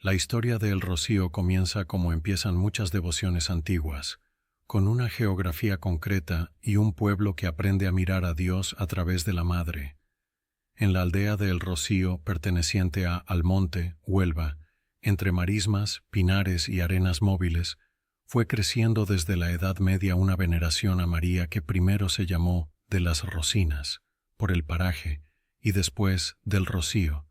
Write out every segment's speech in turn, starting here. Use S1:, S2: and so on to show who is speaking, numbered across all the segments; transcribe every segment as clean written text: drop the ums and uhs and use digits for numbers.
S1: La historia de El Rocío comienza como empiezan muchas devociones antiguas, con una geografía concreta y un pueblo que aprende a mirar a Dios a través de la Madre. En la aldea de El Rocío, perteneciente a Almonte, Huelva, entre marismas, pinares y arenas móviles, fue creciendo desde la Edad Media una veneración a María que primero se llamó de las Rocinas, por el paraje, y después del Rocío,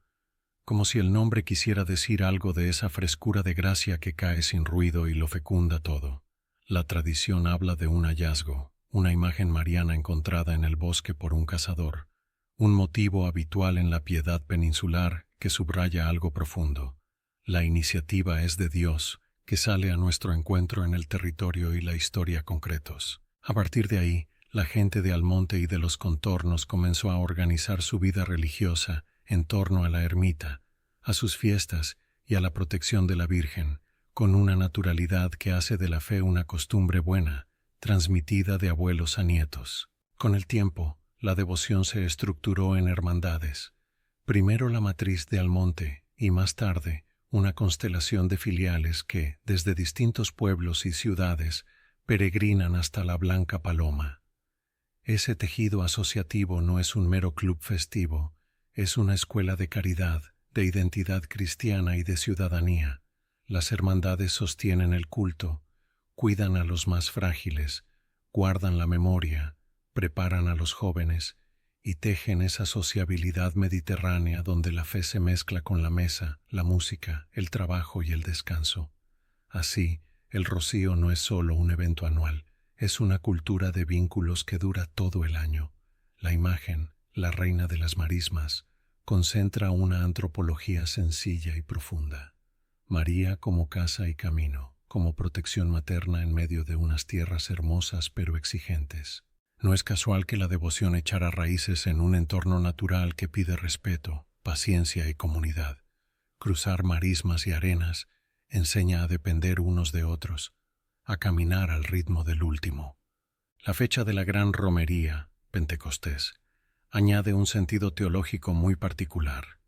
S1: como si el nombre quisiera decir algo de esa frescura de gracia que cae sin ruido y lo fecunda todo. La tradición habla de un hallazgo, una imagen mariana encontrada en el bosque por un cazador, un motivo habitual en la piedad peninsular que subraya algo profundo. La iniciativa es de Dios, que sale a nuestro encuentro en el territorio y la historia concretos. A partir de ahí, la gente de Almonte y de los contornos comenzó a organizar su vida religiosa en torno a la ermita, a sus fiestas y a la protección de la Virgen, con una naturalidad que hace de la fe una costumbre buena, transmitida de abuelos a nietos. Con el tiempo, la devoción se estructuró en hermandades. Primero la matriz de Almonte y más tarde una constelación de filiales que, desde distintos pueblos y ciudades, peregrinan hasta la Blanca Paloma. Ese tejido asociativo no es un mero club festivo, es una escuela de caridad, de identidad cristiana y de ciudadanía. Las hermandades sostienen el culto, cuidan a los más frágiles, guardan la memoria, preparan a los jóvenes y tejen esa sociabilidad mediterránea donde la fe se mezcla con la mesa, la música, el trabajo y el descanso. Así, el Rocío no es solo un evento anual, es una cultura de vínculos que dura todo el año. La imagen, la reina de las marismas, concentra una antropología sencilla y profunda. María como casa y camino, como protección materna en medio de unas tierras hermosas pero exigentes. No es casual que la devoción echara raíces en un entorno natural que pide respeto, paciencia y comunidad. Cruzar marismas y arenas enseña a depender unos de otros, a caminar al ritmo del último. La fecha de la gran romería, Pentecostés, añade un sentido teológico muy particular.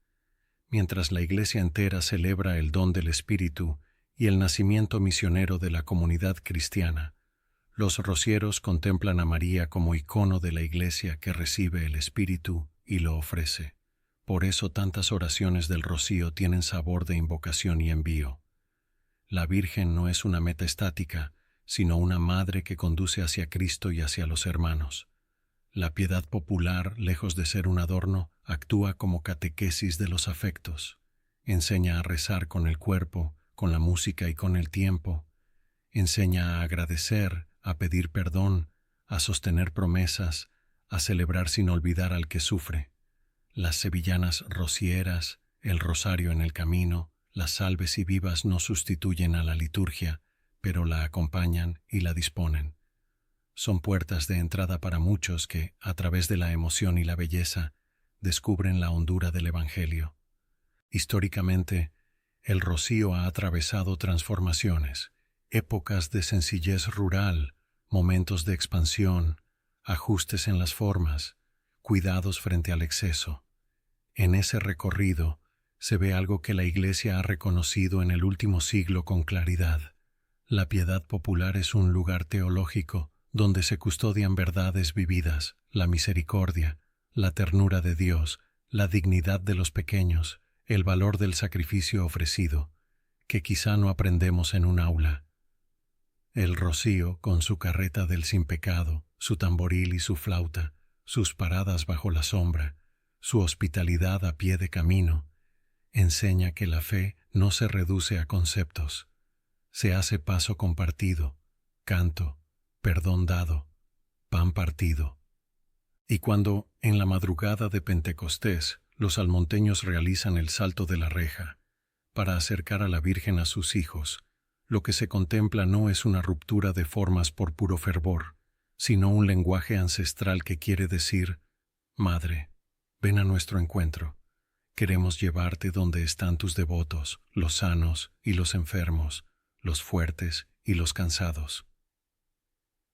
S1: Mientras la Iglesia entera celebra el don del Espíritu y el nacimiento misionero de la comunidad cristiana, los rocieros contemplan a María como icono de la Iglesia que recibe el Espíritu y lo ofrece. Por eso tantas oraciones del Rocío tienen sabor de invocación y envío. La Virgen no es una meta estática, sino una madre que conduce hacia Cristo y hacia los hermanos. La piedad popular, lejos de ser un adorno, actúa como catequesis de los afectos. Enseña a rezar con el cuerpo, con la música y con el tiempo. Enseña a agradecer, a pedir perdón, a sostener promesas, a celebrar sin olvidar al que sufre. Las sevillanas rocieras, el rosario en el camino, las salves y vivas no sustituyen a la liturgia, pero la acompañan y la disponen. Son puertas de entrada para muchos que, a través de la emoción y la belleza, descubren la hondura del Evangelio. Históricamente, el Rocío ha atravesado transformaciones, épocas de sencillez rural, momentos de expansión, ajustes en las formas, cuidados frente al exceso. En ese recorrido se ve algo que la Iglesia ha reconocido en el último siglo con claridad. La piedad popular es un lugar teológico donde se custodian verdades vividas, la misericordia, la ternura de Dios, la dignidad de los pequeños, el valor del sacrificio ofrecido, que quizá no aprendemos en un aula. El Rocío, con su carreta del sin pecado, su tamboril y su flauta, sus paradas bajo la sombra, su hospitalidad a pie de camino, enseña que la fe no se reduce a conceptos, se hace paso compartido, canto, perdón dado, pan partido. Y cuando, en la madrugada de Pentecostés, los almonteños realizan el salto de la reja, para acercar a la Virgen a sus hijos, lo que se contempla no es una ruptura de formas por puro fervor, sino un lenguaje ancestral que quiere decir: Madre, ven a nuestro encuentro. Queremos llevarte donde están tus devotos, los sanos y los enfermos, los fuertes y los cansados.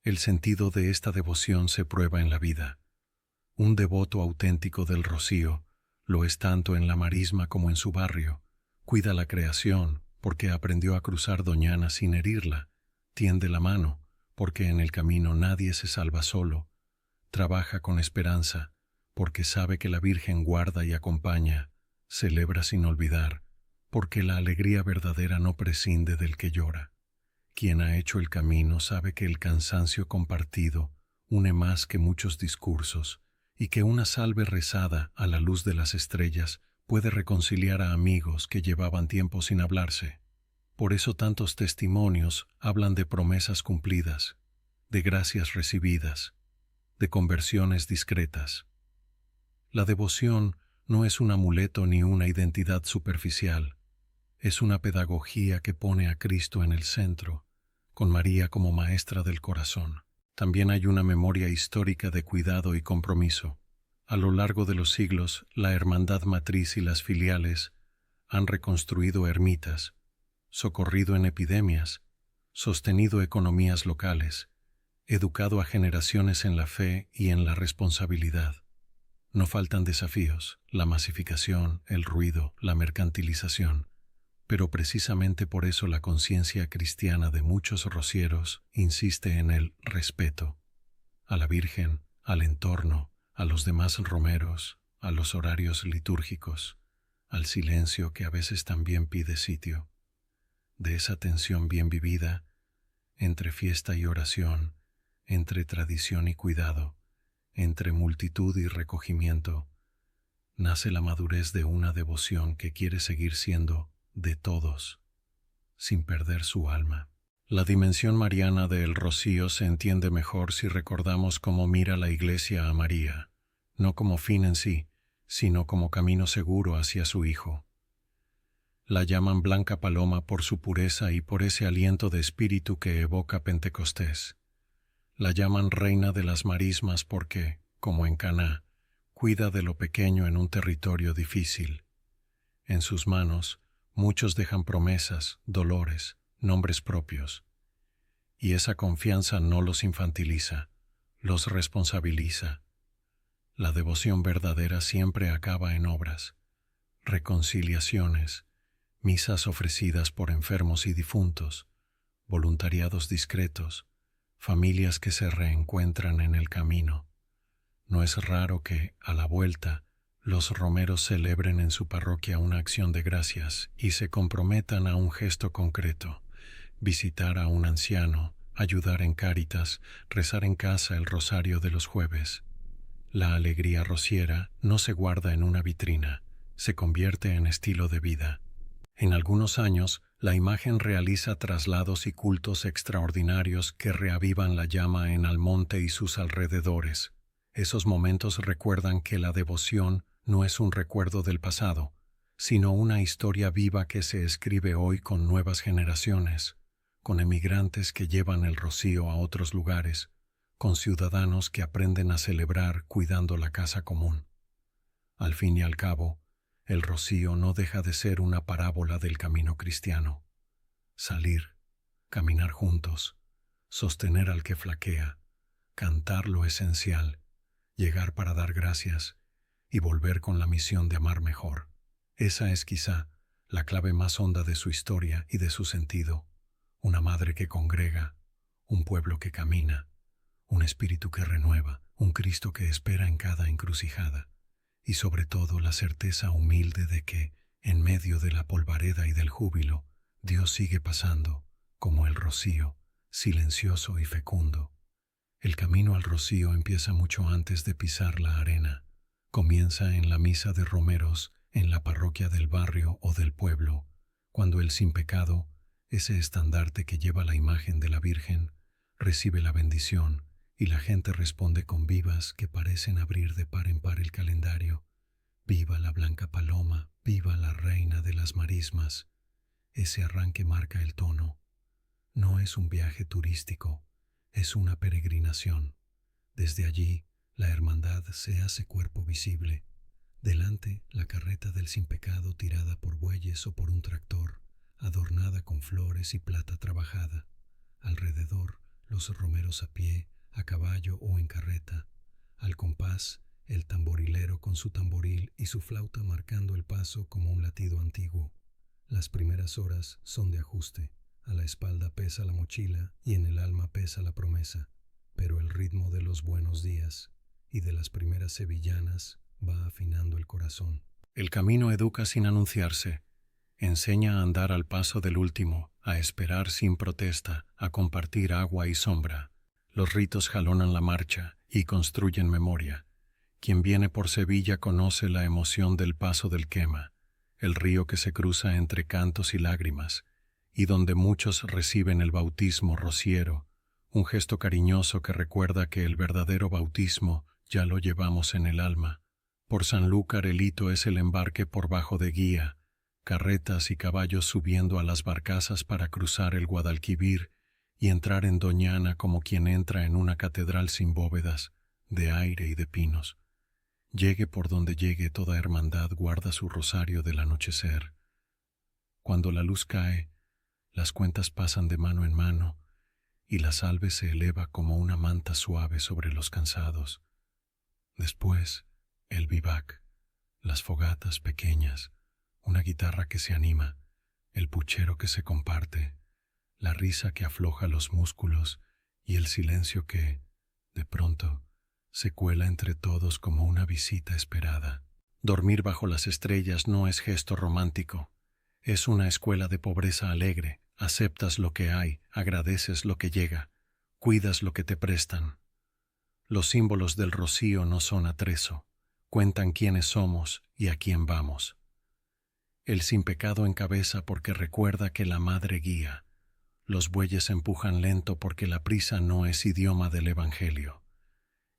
S1: El sentido de esta devoción se prueba en la vida. Un devoto auténtico del Rocío lo es tanto en la marisma como en su barrio, Cuida la creación, porque aprendió a cruzar Doñana sin herirla. Tiende la mano, porque en el camino nadie se salva solo. Trabaja con esperanza, porque sabe que la Virgen guarda y acompaña. Celebra sin olvidar, porque la alegría verdadera no prescinde del que llora. Quien ha hecho el camino sabe que el cansancio compartido une más que muchos discursos, y que una salve rezada a la luz de las estrellas puede reconciliar a amigos que llevaban tiempo sin hablarse. Por eso tantos testimonios hablan de promesas cumplidas, de gracias recibidas, de conversiones discretas. La devoción no es un amuleto ni una identidad superficial, es una pedagogía que pone a Cristo en el centro, con María como maestra del corazón. También hay una memoria histórica de cuidado y compromiso. A lo largo de los siglos, la hermandad matriz y las filiales han reconstruido ermitas, socorrido en epidemias, sostenido economías locales, educado a generaciones en la fe y en la responsabilidad. No faltan desafíos, la masificación, el ruido, la mercantilización, pero precisamente por eso la conciencia cristiana de muchos rocieros insiste en el respeto a la Virgen, al entorno, a los demás romeros, a los horarios litúrgicos, al silencio que a veces también pide sitio. De esa tensión bien vivida, entre fiesta y oración, entre tradición y cuidado, entre multitud y recogimiento, nace la madurez de una devoción que quiere seguir siendo de todos, sin perder su alma. La dimensión mariana del rocío se entiende mejor si recordamos cómo mira la Iglesia a María, no como fin en sí, sino como camino seguro hacia su Hijo. La llaman blanca paloma por su pureza y por ese aliento de espíritu que evoca Pentecostés. La llaman reina de las marismas porque, como en Caná, cuida de lo pequeño en un territorio difícil. En sus manos, muchos dejan promesas, dolores, nombres propios. Y esa confianza no los infantiliza, los responsabiliza. La devoción verdadera siempre acaba en obras, reconciliaciones, misas ofrecidas por enfermos y difuntos, voluntariados discretos, familias que se reencuentran en el camino. No es raro que, a la vuelta, los romeros celebren en su parroquia una acción de gracias y se comprometan a un gesto concreto: visitar a un anciano, ayudar en Cáritas, rezar en casa el rosario de los jueves. La alegría rociera no se guarda en una vitrina, se convierte en estilo de vida. En algunos años, la imagen realiza traslados y cultos extraordinarios que reavivan la llama en Almonte y sus alrededores. Esos momentos recuerdan que la devoción no es un recuerdo del pasado, sino una historia viva que se escribe hoy con nuevas generaciones, con emigrantes que llevan el rocío a otros lugares, con ciudadanos que aprenden a celebrar cuidando la casa común. Al fin y al cabo, el rocío no deja de ser una parábola del camino cristiano. Salir, caminar juntos, sostener al que flaquea, cantar lo esencial, llegar para dar gracias y volver con la misión de amar mejor. Esa es quizá la clave más honda de su historia y de su sentido. Una madre que congrega, un pueblo que camina, un espíritu que renueva, un Cristo que espera en cada encrucijada, y sobre todo la certeza humilde de que, en medio de la polvareda y del júbilo, Dios sigue pasando, como el rocío, silencioso y fecundo. El camino al rocío empieza mucho antes de pisar la arena. Comienza en la misa de romeros, en la parroquia del barrio o del pueblo, cuando el sin pecado, ese estandarte que lleva la imagen de la Virgen, recibe la bendición y la gente responde con vivas que parecen abrir de par en par el calendario. Viva la blanca paloma, viva la reina de las marismas. Ese arranque marca el tono. No es un viaje turístico, es una peregrinación. Desde allí, la hermandad se hace cuerpo visible. Delante, la carreta del sin pecado tirada por bueyes o por un tractor, adornada con flores y plata trabajada. Alrededor, los romeros a pie, a caballo o en carreta. Al compás, el tamborilero con su tamboril y su flauta marcando el paso como un latido antiguo.
S2: Las primeras horas son de ajuste, a la espalda pesa la mochila y en el alma pesa la promesa, pero el ritmo de los buenos días y de las primeras sevillanas va afinando el corazón.
S1: El camino educa sin anunciarse, enseña a andar al paso del último, a esperar sin protesta, a compartir agua y sombra. Los ritos jalonan la marcha y construyen memoria. Quien viene por Sevilla conoce la emoción del paso del Quema, el río que se cruza entre cantos y lágrimas, y donde muchos reciben el bautismo rociero, un gesto cariñoso que recuerda que el verdadero bautismo ya lo llevamos en el alma. Por Sanlúcar el hito es el embarque por bajo de guía, carretas y caballos subiendo a las barcazas para cruzar el Guadalquivir y entrar en Doñana como quien entra en una catedral sin bóvedas, de aire y de pinos. Llegue por donde llegue, toda hermandad guarda su rosario del anochecer. Cuando la luz cae, las cuentas pasan de mano en mano y la salve se eleva como una manta suave sobre los cansados. Después, el vivac, las fogatas pequeñas, una guitarra que se anima, el puchero que se comparte, la risa que afloja los músculos y el silencio que, de pronto, se cuela entre todos como una visita esperada. Dormir bajo las estrellas no es gesto romántico, es una escuela de pobreza alegre. Aceptas lo que hay, agradeces lo que llega, cuidas lo que te prestan. Los símbolos del rocío no son atrezo, cuentan quiénes somos y a quién vamos. El sin pecado encabeza porque recuerda que la madre guía. Los bueyes empujan lento porque la prisa no es idioma del Evangelio.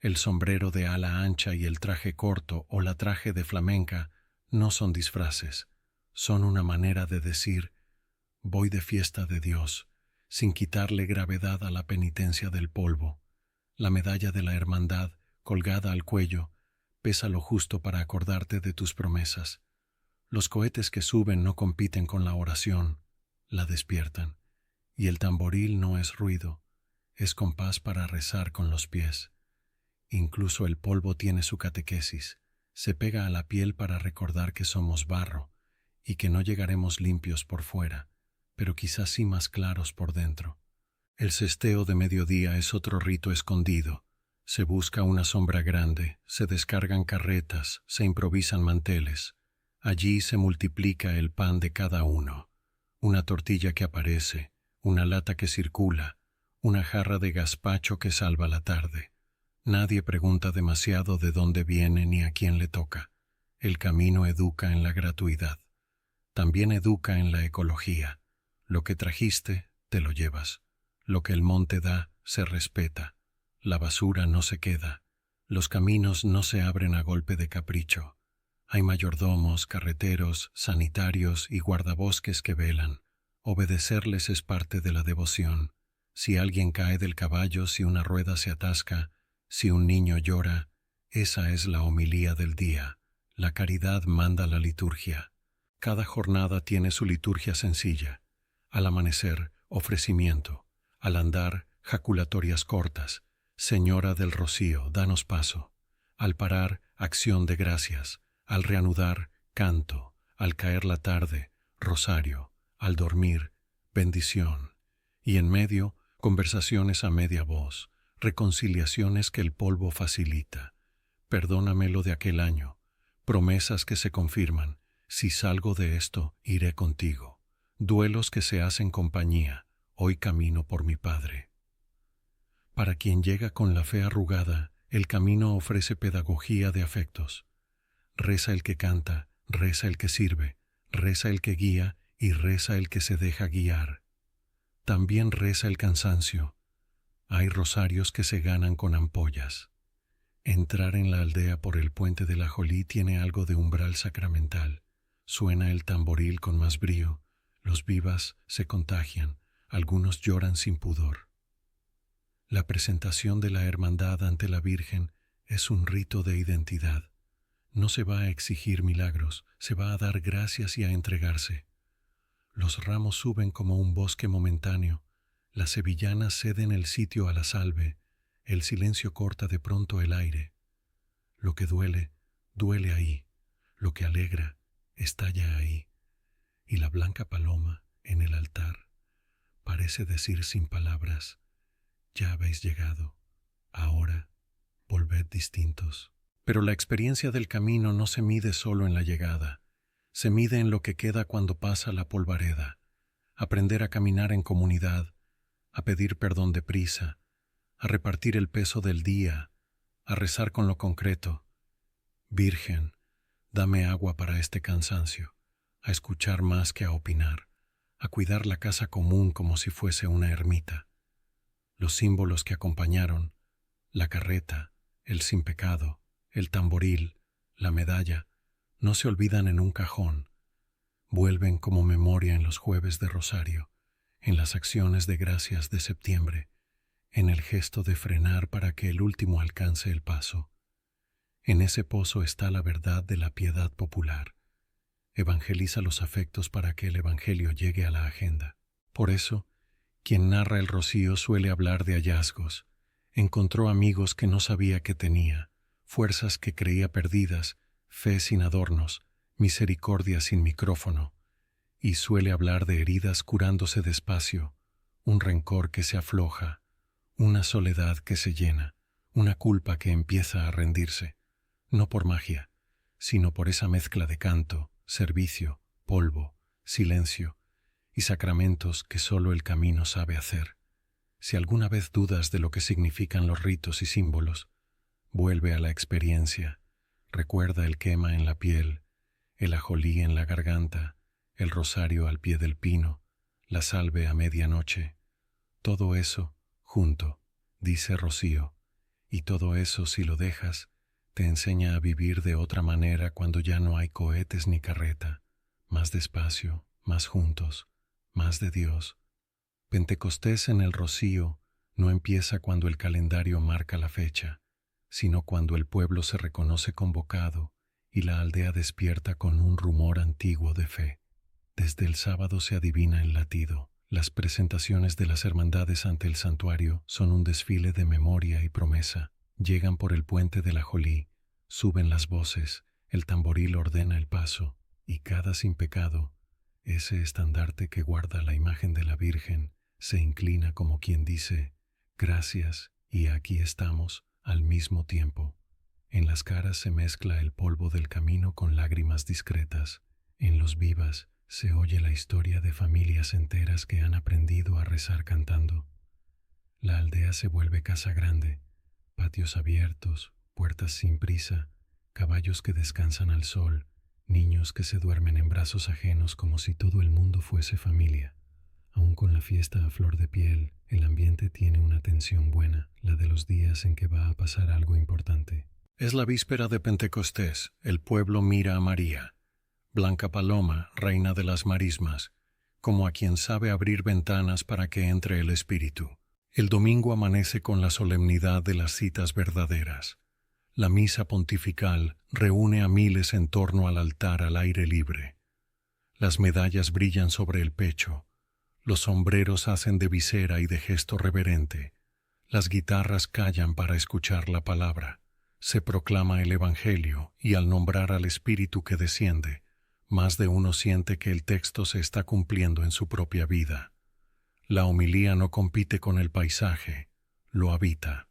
S1: El sombrero de ala ancha y el traje corto o la traje de flamenca no son disfraces, son una manera de decir: voy de fiesta de Dios, sin quitarle gravedad a la penitencia del polvo. La medalla de la hermandad, colgada al cuello, pesa lo justo para acordarte de tus promesas. Los cohetes que suben no compiten con la oración, la despiertan. Y el tamboril no es ruido, es compás para rezar con los pies. Incluso el polvo tiene su catequesis, se pega a la piel para recordar que somos barro y que no llegaremos limpios por fuera, pero quizás sí más claros por dentro. El cesteo de mediodía es otro rito escondido. Se busca una sombra grande, se descargan carretas, se improvisan manteles. Allí se multiplica el pan de cada uno. Una tortilla que aparece, una lata que circula, una jarra de gazpacho que salva la tarde. Nadie pregunta demasiado de dónde viene ni a quién le toca. El camino educa en la gratuidad. También educa en la ecología. Lo que trajiste, te lo llevas. Lo que el monte da, se respeta. La basura no se queda. Los caminos no se abren a golpe de capricho. Hay mayordomos, carreteros, sanitarios y guardabosques que velan. Obedecerles es parte de la devoción. Si alguien cae del caballo, si una rueda se atasca, si un niño llora, esa es la homilía del día. La caridad manda la liturgia. Cada jornada tiene su liturgia sencilla. Al amanecer, ofrecimiento. Al andar, jaculatorias cortas. Señora del Rocío, danos paso. Al parar, acción de gracias. Al reanudar, canto. Al caer la tarde, rosario. Al dormir, bendición. Y en medio, conversaciones a media voz. Reconciliaciones que el polvo facilita. Perdóname lo de aquel año. Promesas que se confirman. Si salgo de esto, iré contigo. Duelos que se hacen compañía. Hoy camino por mi Padre. Para quien llega con la fe arrugada, el camino ofrece pedagogía de afectos. Reza el que canta, reza el que sirve, reza el que guía y reza el que se deja guiar. También reza el cansancio. Hay rosarios que se ganan con ampollas. Entrar en la aldea por el puente del Ajolí tiene algo de umbral sacramental. Suena el tamboril con más brío, los vivas se contagian, algunos lloran sin pudor. La presentación de la hermandad ante la Virgen es un rito de identidad. No se va a exigir milagros, se va a dar gracias y a entregarse. Los ramos suben como un bosque momentáneo, las sevillanas ceden el sitio a la salve, el silencio corta de pronto el aire. Lo que duele, duele ahí, lo que alegra, estalla ahí. y la blanca paloma en el altar parece decir sin palabras: ya habéis llegado, ahora volved distintos. Pero la experiencia del camino no se mide solo en la llegada, se mide en lo que queda cuando pasa la polvareda. Aprender a caminar en comunidad, a pedir perdón deprisa, a repartir el peso del día, a rezar con lo concreto. Virgen, dame agua para este cansancio, a escuchar más que a opinar, a cuidar la casa común como si fuese una ermita. Los símbolos que acompañaron, la carreta, el sin pecado, el tamboril, la medalla, no se olvidan en un cajón. Vuelven como memoria en los jueves de rosario, en las acciones de gracias de septiembre, en el gesto de frenar para que el último alcance el paso. En ese pozo está la verdad de la piedad popular. Evangeliza los afectos para que el evangelio llegue a la agenda. Por eso, quien narra el rocío suele hablar de hallazgos. Encontró amigos que no sabía que tenía, fuerzas que creía perdidas, fe sin adornos, misericordia sin micrófono, y suele hablar de heridas curándose despacio, un rencor que se afloja, una soledad que se llena, una culpa que empieza a rendirse, no por magia, sino por esa mezcla de canto, servicio, polvo, silencio y sacramentos que solo el camino sabe hacer. Si alguna vez dudas de lo que significan los ritos y símbolos, vuelve a la experiencia, recuerda el quema en la piel, el ajolí en la garganta, el rosario al pie del pino, la salve a medianoche. Todo eso junto, dice Rocío, y todo eso, si lo dejas, te enseña a vivir de otra manera cuando ya no hay cohetes ni carreta, más despacio, más juntos, más de Dios. Pentecostés en el Rocío no empieza cuando el calendario marca la fecha, sino cuando el pueblo se reconoce convocado y la aldea despierta con un rumor antiguo de fe. Desde el sábado se adivina el latido. Las presentaciones de las hermandades ante el santuario son un desfile de memoria y promesa. Llegan por el puente del Ajolí, suben las voces, el tamboril ordena el paso, y cada sin pecado, ese estandarte que guarda la imagen de la Virgen, se inclina como quien dice: gracias, y aquí estamos, al mismo tiempo. En las caras se mezcla el polvo del camino con lágrimas discretas. En los vivas se oye la historia de familias enteras que han aprendido a rezar cantando. La aldea se vuelve casa grande, patios abiertos, puertas sin prisa, caballos que descansan al sol, niños que se duermen en brazos ajenos como si todo el mundo fuese familia. Aún con la fiesta a flor de piel, el ambiente tiene una tensión buena, la de los días en que va a pasar algo importante. Es la víspera de Pentecostés, el pueblo mira a María, blanca paloma, reina de las marismas, como a quien sabe abrir ventanas para que entre el Espíritu. El domingo amanece con la solemnidad de las citas verdaderas. La misa pontifical reúne a miles en torno al altar al aire libre. Las medallas brillan sobre el pecho, los sombreros hacen de visera y de gesto reverente, las guitarras callan para escuchar la palabra, se proclama el Evangelio y al nombrar al Espíritu que desciende, más de uno siente que el texto se está cumpliendo en su propia vida. La homilía no compite con el paisaje, lo habita.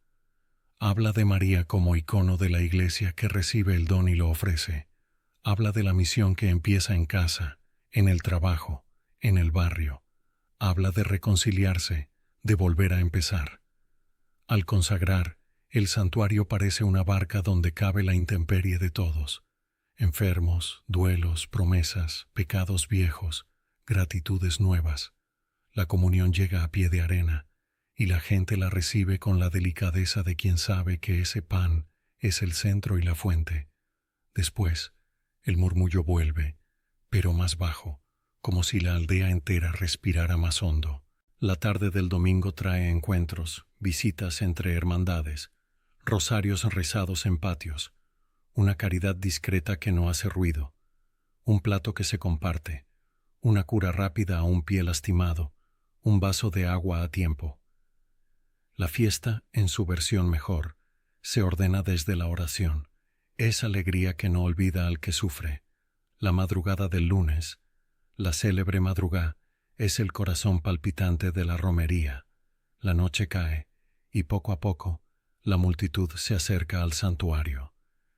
S1: Habla de María como icono de la Iglesia que recibe el don y lo ofrece. Habla de la misión que empieza en casa, en el trabajo, en el barrio. Habla de reconciliarse, de volver a empezar. Al consagrar, el santuario parece una barca donde cabe la intemperie de todos. Enfermos, duelos, promesas, pecados viejos, gratitudes nuevas. La comunión llega a pie de arena, y la gente la recibe con la delicadeza de quien sabe que ese pan es el centro y la fuente. Después, el murmullo vuelve, pero más bajo, como si la aldea entera respirara más hondo. La tarde del domingo trae encuentros, visitas entre hermandades, rosarios rezados en patios, una caridad discreta que no hace ruido, un plato que se comparte, una cura rápida a un pie lastimado, un vaso de agua a tiempo. La fiesta, en su versión mejor, se ordena desde la oración, esa alegría que no olvida al que sufre. La madrugada del lunes, La célebre madrugá es el corazón palpitante de la romería. La noche cae, y poco a poco, la multitud se acerca al santuario.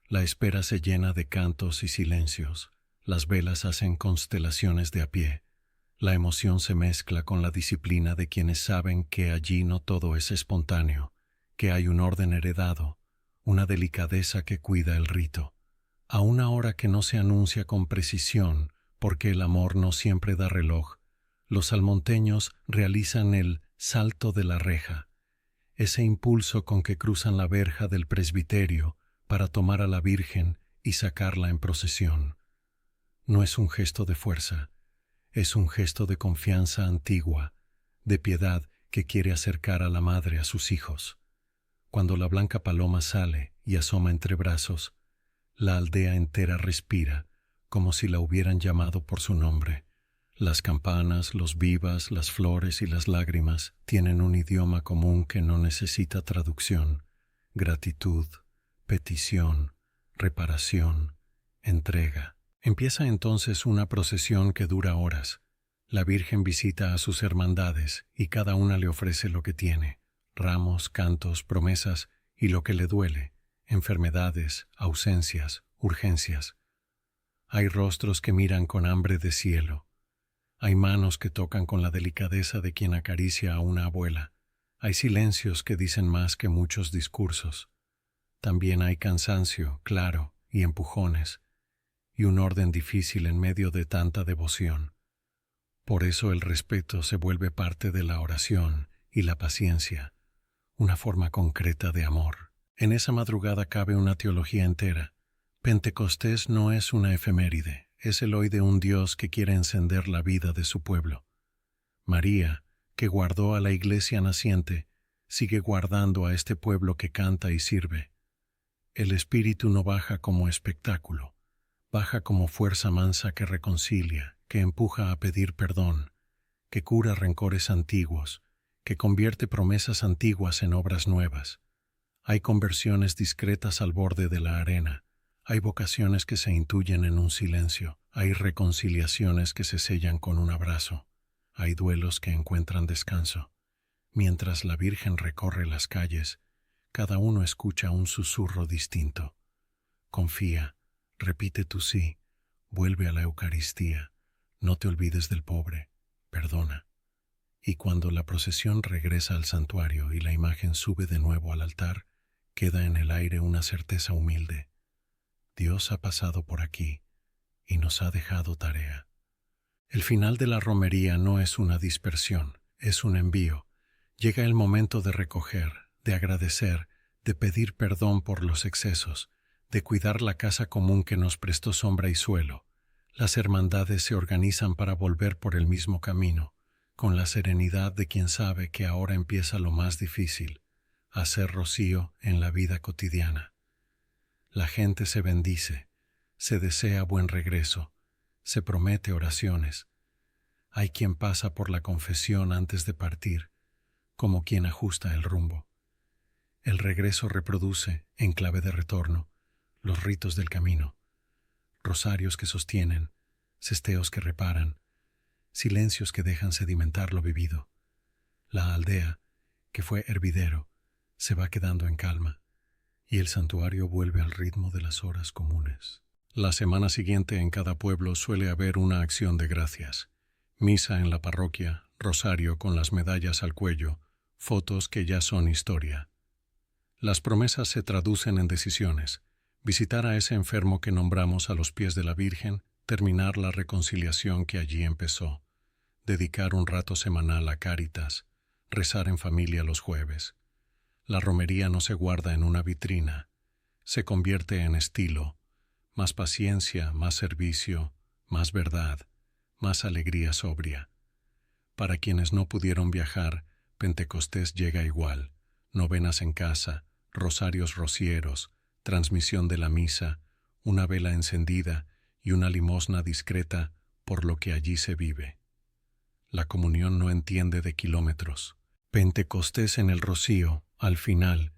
S1: La espera se llena de cantos y silencios. Las velas hacen constelaciones de a pie. La emoción se mezcla con la disciplina de quienes saben que allí no todo es espontáneo, que hay un orden heredado, una delicadeza que cuida el rito. A una hora que no se anuncia con precisión, porque el amor no siempre da reloj, los salmonteños realizan el salto de la reja, ese impulso con que cruzan la verja del presbiterio para tomar a la Virgen y sacarla en procesión. No es un gesto de fuerza, es un gesto de confianza antigua, de piedad que quiere acercar a la madre a sus hijos. Cuando la blanca paloma sale y asoma entre brazos, la aldea entera respira, como si la hubieran llamado por su nombre. Las campanas, los vivas, las flores y las lágrimas tienen un idioma común que no necesita traducción. Gratitud, petición, reparación, entrega. Empieza entonces una procesión que dura horas. La Virgen visita a sus hermandades y cada una le ofrece lo que tiene: ramos, cantos, promesas y lo que le duele: enfermedades, ausencias, urgencias. Hay rostros que miran con hambre de cielo. Hay manos que tocan con la delicadeza de quien acaricia a una abuela. Hay silencios que dicen más que muchos discursos. También hay cansancio, claro, y empujones, y un orden difícil en medio de tanta devoción. Por eso el respeto se vuelve parte de la oración y la paciencia, una forma concreta de amor. En esa madrugada cabe una teología entera. Pentecostés no es una efeméride, es el hoy de un Dios que quiere encender la vida de su pueblo. María, que guardó a la iglesia naciente, sigue guardando a este pueblo que canta y sirve. El Espíritu no baja como espectáculo, baja como fuerza mansa que reconcilia, que empuja a pedir perdón, que cura rencores antiguos, que convierte promesas antiguas en obras nuevas. Hay conversiones discretas al borde de la arena. Hay vocaciones que se intuyen en un silencio, hay reconciliaciones que se sellan con un abrazo, hay duelos que encuentran descanso. Mientras la Virgen recorre las calles, cada uno escucha un susurro distinto. Confía, repite tu sí, vuelve a la Eucaristía, no te olvides del pobre, perdona. Y cuando la procesión regresa al santuario y la imagen sube de nuevo al altar, queda en el aire una certeza humilde. Dios ha pasado por aquí y nos ha dejado tarea. El final de la romería no es una dispersión, es un envío. Llega el momento de recoger, de agradecer, de pedir perdón por los excesos, de cuidar la casa común que nos prestó sombra y suelo. Las hermandades se organizan para volver por el mismo camino, con la serenidad de quien sabe que ahora empieza lo más difícil, hacer rocío en la vida cotidiana. La gente se bendice, se desea buen regreso, se promete oraciones. Hay quien pasa por la confesión antes de partir, como quien ajusta el rumbo. El regreso reproduce, en clave de retorno, los ritos del camino, rosarios que sostienen, cesteos que reparan, silencios que dejan sedimentar lo vivido. La aldea, que fue hervidero, se va quedando en calma, y el santuario vuelve al ritmo de las horas comunes. La semana siguiente en cada pueblo suele haber una acción de gracias. Misa en la parroquia, rosario con las medallas al cuello, fotos que ya son historia. Las promesas se traducen en decisiones: visitar a ese enfermo que nombramos a los pies de la Virgen, terminar la reconciliación que allí empezó, dedicar un rato semanal a Cáritas, rezar en familia los jueves. La romería no se guarda en una vitrina, se convierte en estilo: más paciencia, más servicio, más verdad, más alegría sobria. Para quienes no pudieron viajar, Pentecostés llega igual: novenas en casa, rosarios rocieros, transmisión de la misa, una vela encendida y una limosna discreta por lo que allí se vive. La comunión no entiende de kilómetros. Pentecostés en el rocío, al final,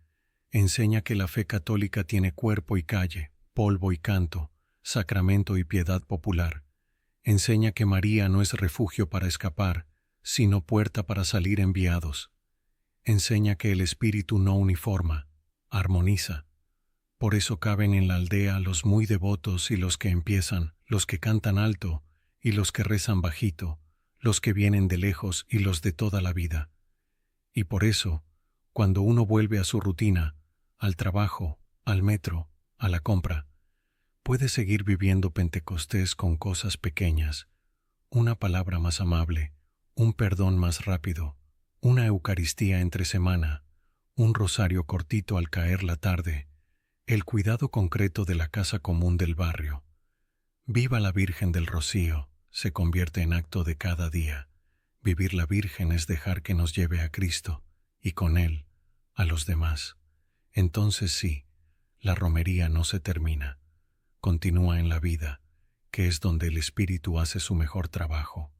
S1: enseña que la fe católica tiene cuerpo y calle, polvo y canto, sacramento y piedad popular. Enseña que María no es refugio para escapar, sino puerta para salir enviados. Enseña que el Espíritu no uniforma, armoniza. Por eso caben en la aldea los muy devotos y los que empiezan, los que cantan alto y los que rezan bajito, los que vienen de lejos y los de toda la vida. Y por eso, cuando uno vuelve a su rutina, al trabajo, al metro, a la compra, puede seguir viviendo Pentecostés con cosas pequeñas, una palabra más amable, un perdón más rápido, una Eucaristía entre semana, un rosario cortito al caer la tarde, el cuidado concreto de la casa común del barrio. Viva la Virgen del Rocío se convierte en acto de cada día. Vivir la Virgen es dejar que nos lleve a Cristo y con Él a los demás. Entonces sí, la romería no se termina. Continúa en la vida, que es donde el Espíritu hace su mejor trabajo.